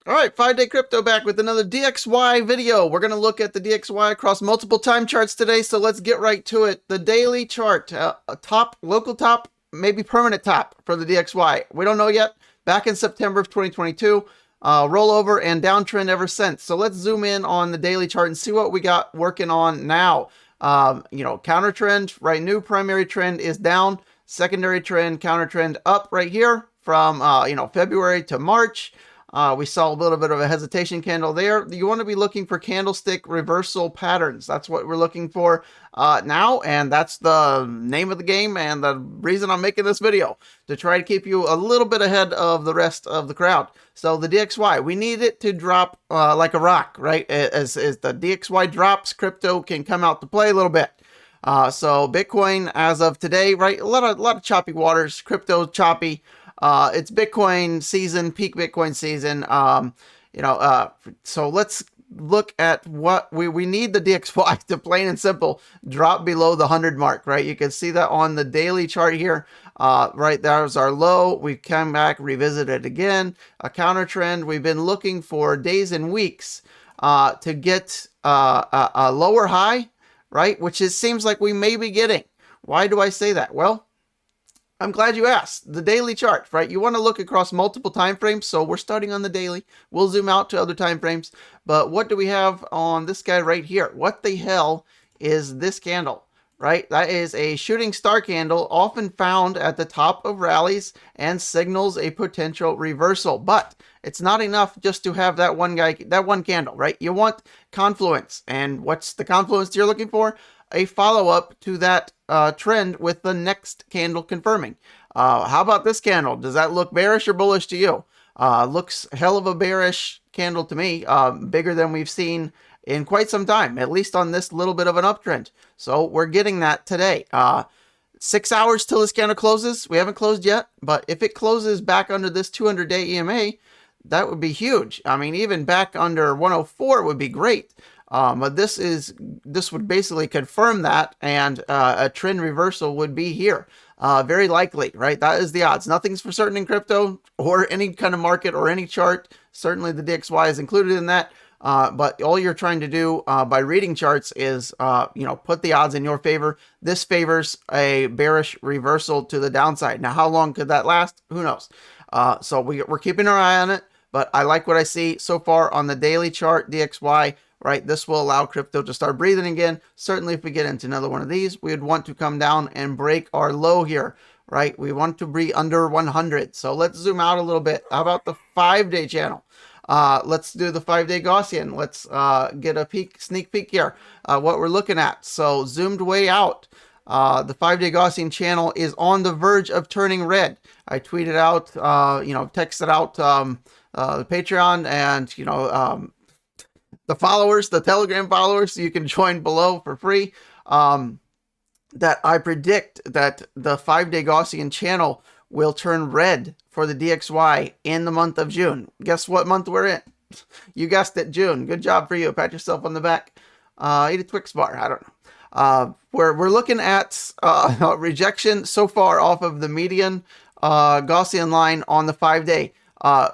All right, 5-day crypto back with another DXY video. We're going to look at the DXY across multiple time charts today, so let's get right to it. The daily chart, a top, local top, maybe permanent top for the DXY. We don't know yet. Back in September of 2022, rollover and downtrend ever since. So let's zoom in on the daily chart and see what we got working on now. Counter trend, right? New primary trend is down. Secondary trend, counter trend up right here from, February to March. We saw a little bit of a hesitation candle there. You want to be looking for candlestick reversal patterns. That's what we're looking for now, and that's the name of the game and the reason I'm making this video, to try to keep you a little bit ahead of the rest of the crowd. So the DXY, we need it to drop like a rock, right? As the DXY drops, crypto can come out to play a little bit. So Bitcoin as of today, right? A lot of choppy waters, crypto choppy. It's Bitcoin season, peak Bitcoin season. So let's look at what we need the DXY to, plain and simple, drop below the 100 mark, right? You can see that on the daily chart here. Right, there's our low. We come back, revisit it again. A counter trend. We've been looking for days and weeks to get a lower high, right? Which it seems like we may be getting. Why do I say that? Well, I'm glad you asked. The daily chart, right? You want to look across multiple time frames, so we're starting on the daily. We'll zoom out to other time frames. But what do we have on this guy right here? What the hell is this candle, right? That is a shooting star candle, often found at the top of rallies and signals a potential reversal. But it's not enough just to have that one candle, right? You want confluence. And what's the confluence you're looking for? A follow-up to that trend with the next candle confirming. How about this candle? Does that look bearish or bullish to you? Looks hell of a bearish candle to me, bigger than we've seen in quite some time, at least on this little bit of an uptrend. So we're getting that today. 6 hours till this candle closes. We haven't closed yet, but if it closes back under this 200-day EMA, that would be huge. I mean, even back under 104 would be great. But this would basically confirm that, and a trend reversal would be here. Very likely, right? That is the odds. Nothing's for certain in crypto or any kind of market or any chart. Certainly the DXY is included in that. But all you're trying to do by reading charts is, put the odds in your favor. This favors a bearish reversal to the downside. Now, how long could that last? Who knows? So we're keeping our eye on it. But I like what I see so far on the daily chart, DXY. Right, this will allow crypto to start breathing again. Certainly, if we get into another one of these, we would want to come down and break our low here. Right, we want to be under 100. So let's zoom out a little bit. How about the 5-day channel? Let's do the 5-day Gaussian. Let's get a sneak peek here. What we're looking at. So zoomed way out. The 5-day Gaussian channel is on the verge of turning red. I tweeted out, texted out the Patreon and the followers, the Telegram followers, you can join below for free, that I predict that the 5-day Gaussian channel will turn red for the DXY in the month of June. Guess what month we're in? You guessed it, June. Good job for you. Pat yourself on the back. Eat a Twix bar. I don't know. We're looking at rejection so far off of the median Gaussian line on the 5-day.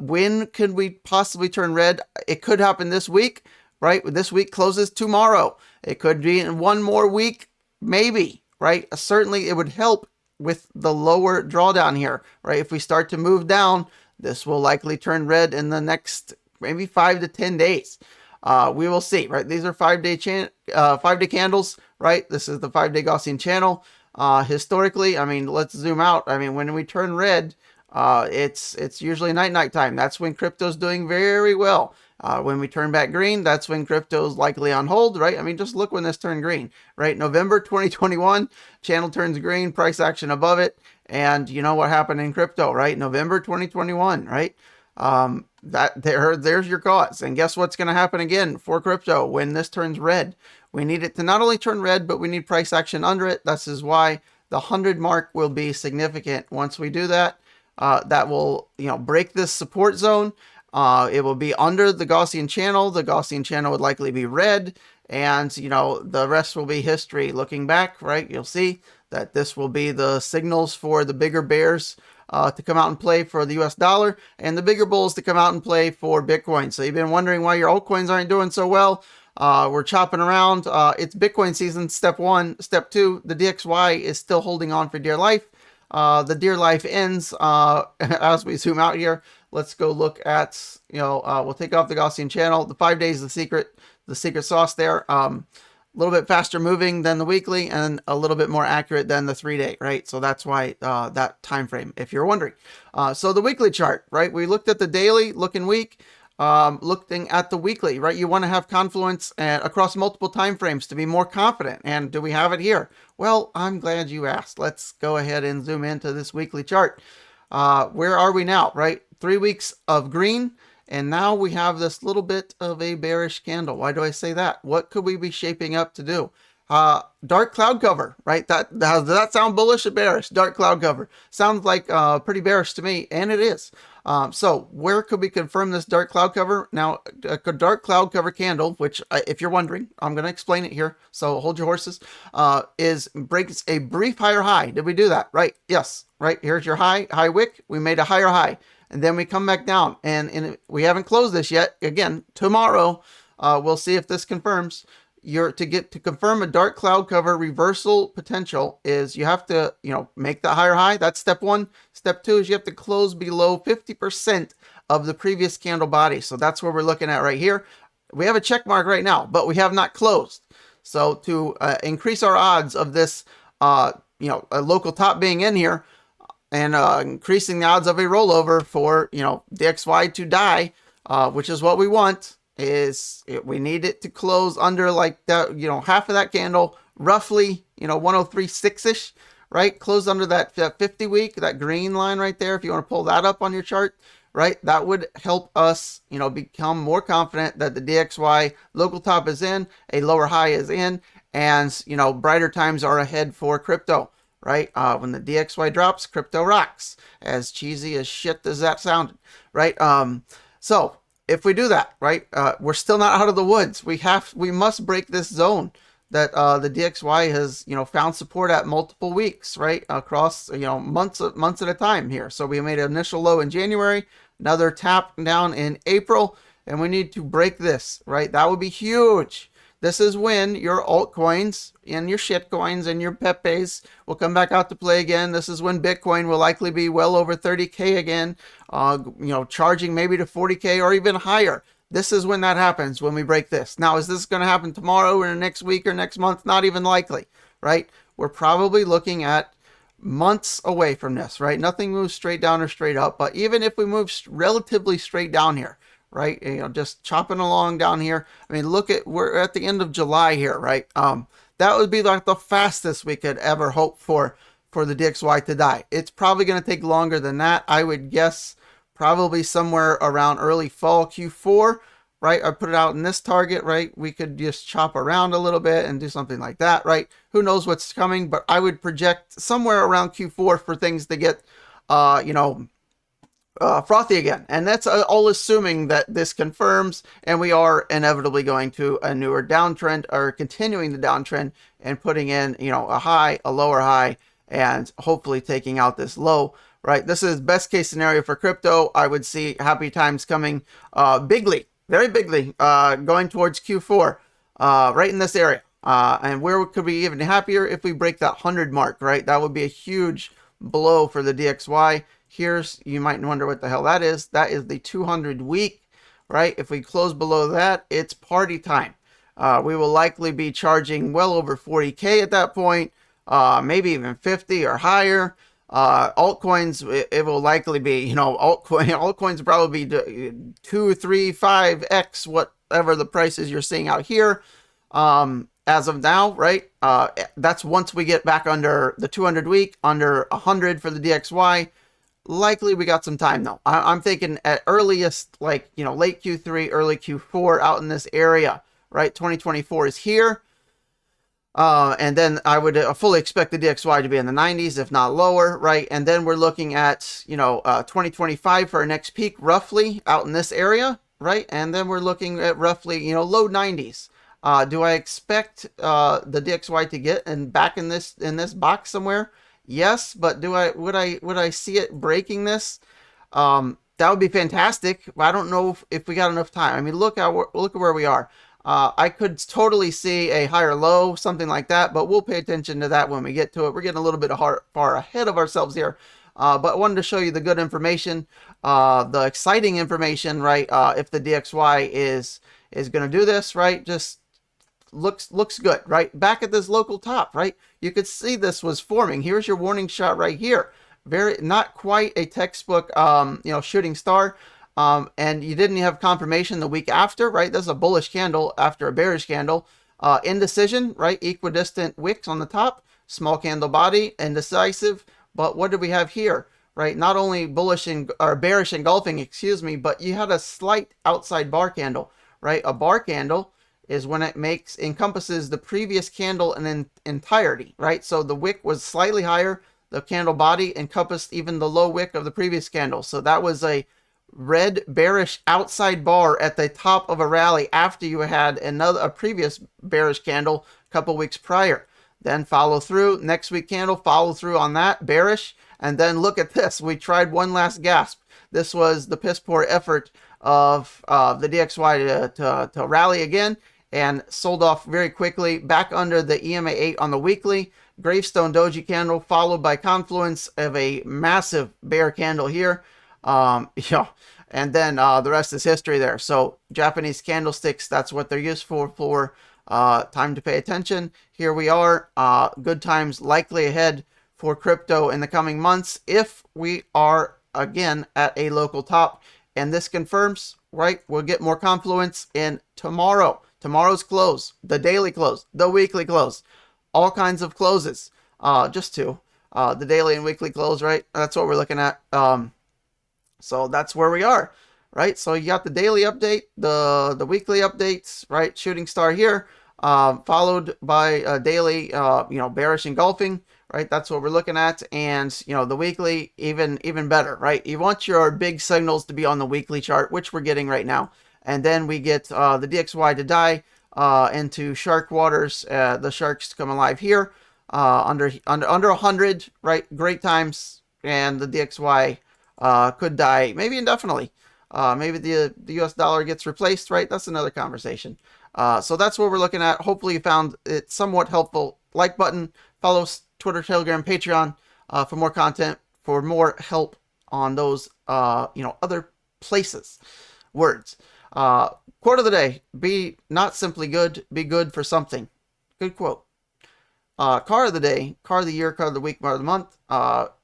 When could we possibly turn red? It could happen this week, right? This week closes tomorrow. It could be in one more week, maybe, right? Certainly it would help with the lower drawdown here, right? If we start to move down, this will likely turn red in the next maybe 5 to 10 days. We will see, right? These are 5-day candles, right? This is the 5-day Gaussian channel. Historically, I mean, let's zoom out. I mean, when we turn red, it's usually night time. That's when crypto's doing very well. When we turn back green, that's when crypto's likely on hold, right? I mean, just look when this turned green, right? November 2021, channel turns green, price action above it. And you know what happened in crypto, right? November 2021, right? There's your cause. And guess what's going to happen again for crypto when this turns red? We need it to not only turn red, but we need price action under it. This is why the 100 mark will be significant. Once we do that, that will, break this support zone. It will be under the Gaussian channel. The Gaussian channel would likely be red, and the rest will be history. Looking back, right, you'll see that this will be the signals for the bigger bears to come out and play for the US dollar, and the bigger bulls to come out and play for Bitcoin. So you've been wondering why your altcoins aren't doing so well. We're chopping around. It's Bitcoin season, step one. Step two, the DXY is still holding on for dear life. The dear life ends as we zoom out here. Let's go look at, we'll take off the Gaussian channel. The 5 days, the secret sauce there. A little bit faster moving than the weekly and a little bit more accurate than the 3-day, right? So that's why that time frame, if you're wondering. So the weekly chart, right? We looked at the daily, looking weak. Looking at the weekly, right? You want to have confluence across multiple time frames to be more confident. And do we have it here? Well, I'm glad you asked. Let's go ahead and zoom into this weekly chart. Where are we now, right? 3 weeks of green. And now we have this little bit of a bearish candle. Why do I say that? What could we be shaping up to do? Dark cloud cover, right? Does that sound bullish or bearish? Dark cloud cover. Sounds like pretty bearish to me, and it is. So where could we confirm this dark cloud cover? Now, a dark cloud cover candle, which if you're wondering, I'm going to explain it here. So hold your horses, breaks a brief higher high. Did we do that? Right. Yes. Right. Here's your high wick. We made a higher high, and then we come back down, and we haven't closed this yet. Again, tomorrow, we'll see if this confirms. To confirm a dark cloud cover reversal potential is you have to, make that higher high. That's step one. Step two is you have to close below 50% of the previous candle body. So that's what we're looking at right here. We have a check mark right now, but we have not closed. So to increase our odds of this, a local top being in here and increasing the odds of a rollover for, DXY to die, which is what we want, we need it to close under like that, half of that candle, roughly, 103.6-ish, right? Close under that 50 week, that green line right there. If you want to pull that up on your chart, right? That would help us, become more confident that the DXY local top is in, a lower high is in, and, brighter times are ahead for crypto, right? When the DXY drops, crypto rocks. As cheesy as shit as that sounded, right? So if we do that, right, we're still not out of the woods. We must break this zone that the DXY has, found support at multiple weeks, right, across, months at a time here. So we made an initial low in January, another tap down in April, and we need to break this, right? That would be huge. This is when your altcoins and your shitcoins and your Pepes will come back out to play again. This is when Bitcoin will likely be well over 30K again, charging maybe to 40K or even higher. This is when that happens, when we break this. Now, is this going to happen tomorrow or next week or next month? Not even likely, right? We're probably looking at months away from this, right? Nothing moves straight down or straight up, but even if we move relatively straight down here, right, just chopping along down here. I mean, we're at the end of July here, right? That would be like the fastest we could ever hope for the DXY to die. It's probably going to take longer than that. I would guess probably somewhere around early fall Q4, right? I put it out in this target, right? We could just chop around a little bit and do something like that, right? Who knows what's coming, but I would project somewhere around Q4 for things to get, frothy again. And that's all assuming that this confirms and we are inevitably going to a newer downtrend or continuing the downtrend and putting in, a high, a lower high, and hopefully taking out this low, right? This is best case scenario for crypto. I would see happy times coming bigly, very bigly, going towards Q4, right in this area. And where could we be even happier if we break that 100 mark, right? That would be a huge blow for the DXY. You might wonder what the hell that is. That is the 200 week, right? If we close below that, it's party time. We will likely be charging well over 40K at that point, maybe even 50 or higher. Altcoins, it will likely be, altcoins will probably be 2, 3, 5x whatever the prices you're seeing out here. As of now, right? That's once we get back under the 200 week, under 100 for the DXY. Likely we got some time though. I'm thinking at earliest, late Q3, early Q4 out in this area, right? 2024 is here. And then I would fully expect the DXY to be in the 90s, if not lower, right? And then we're looking at, 2025 for our next peak, roughly out in this area, right? And then we're looking at roughly, low 90s. Do I expect the DXY to get back in this box somewhere? Yes, but would I see it breaking this? That would be fantastic. I don't know if we got enough time. I mean, look at where we are. I could totally see a higher low, something like that, but we'll pay attention to that when we get to it. We're getting a little bit far ahead of ourselves here. But I wanted to show you the good information, the exciting information, right? If the DXY is going to do this, right? Just looks good, right? Back at this local top, right? You could see this was forming. Here's your warning shot right here. Very, not quite a textbook, shooting star. And you didn't have confirmation the week after, right? This is a bullish candle after a bearish candle. Indecision, right? Equidistant wicks on the top, small candle body, indecisive. But what did we have here, right? Not only bearish engulfing, excuse me, but you had a slight outside bar candle, right? A bar candle is when it encompasses the previous candle in entirety, right? So the wick was slightly higher. The candle body encompassed even the low wick of the previous candle. So that was a red bearish outside bar at the top of a rally after you had a previous bearish candle a couple weeks prior. Then follow through, next week candle, follow through on that, bearish. And then look at this. We tried one last gasp. This was the piss poor effort of the DXY to rally again, and sold off very quickly back under the EMA 8 on the weekly. Gravestone doji candle followed by confluence of a massive bear candle here. And then the rest is history there. So Japanese candlesticks, that's what they're used for time to pay attention. Here we are. Good times likely ahead for crypto in the coming months if we are again at a local top. And this confirms, right? We'll get more confluence in tomorrow. Tomorrow's close, the daily close, the weekly close, all kinds of closes. Just two, the daily and weekly close, right? That's what we're looking at. So that's where we are, right? So you got the daily update, the weekly updates, right? Shooting star here, followed by daily, bearish engulfing, right? That's what we're looking at. And, the weekly, even better, right? You want your big signals to be on the weekly chart, which we're getting right now. And then we get the DXY to die into shark waters. The sharks come alive here under 100, right? Great times. And the DXY could die maybe indefinitely. Maybe the US dollar gets replaced, right? That's another conversation. So that's what we're looking at. Hopefully you found it somewhat helpful. Like button, follow Twitter, Telegram, Patreon for more content, for more help on those, other places. Words. Quote of the day: be not simply good, be good for something. Good quote. Car of the day, car of the year, car of the week, car of the month.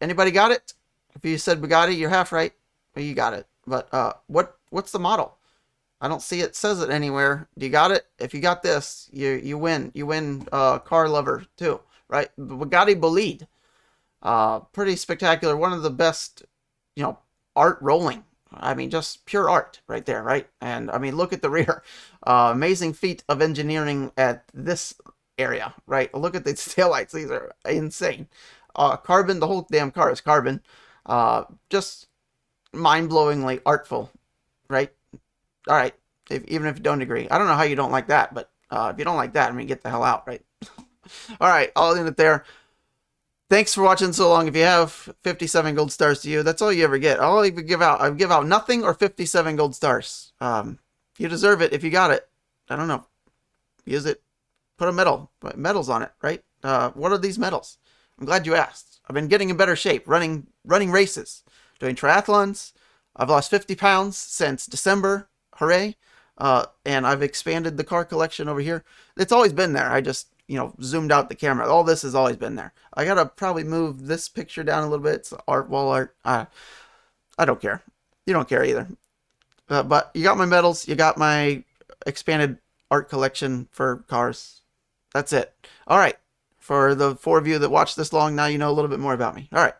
Anybody got it? If you said Bugatti, you're half right. Well, you got it. But what's the model? I don't see it says it anywhere. Do you got it? If you got this, you win. You win car lover too, right? Bugatti Bolide. Pretty spectacular. One of the best, art rolling. I mean, just pure art right there, right? And I mean, look at the rear. Amazing feat of engineering at this area, right? Look at these taillights. These are insane. Carbon, the whole damn car is carbon. Just mind-blowingly artful, right? All right, even if you don't agree. I don't know how you don't like that, but if you don't like that, I mean, get the hell out, right? All right, I'll end it there. Thanks for watching so long. If you have 57 gold stars to you, that's all you ever get. I'll even give out nothing or 57 gold stars. You deserve it if you got it. I don't know. Use it. Put medals on it, right? What are these medals? I'm glad you asked. I've been getting in better shape, running races, doing triathlons. I've lost 50 pounds since December. Hooray. And I've expanded the car collection over here. It's always been there. I just, zoomed out the camera. All this has always been there. I gotta probably move this picture down a little bit. It's art, wall art. I don't care. You don't care either. But you got my medals. You got my expanded art collection for cars. That's it. All right. For the 4 of you that watched this long, now you know a little bit more about me. All right.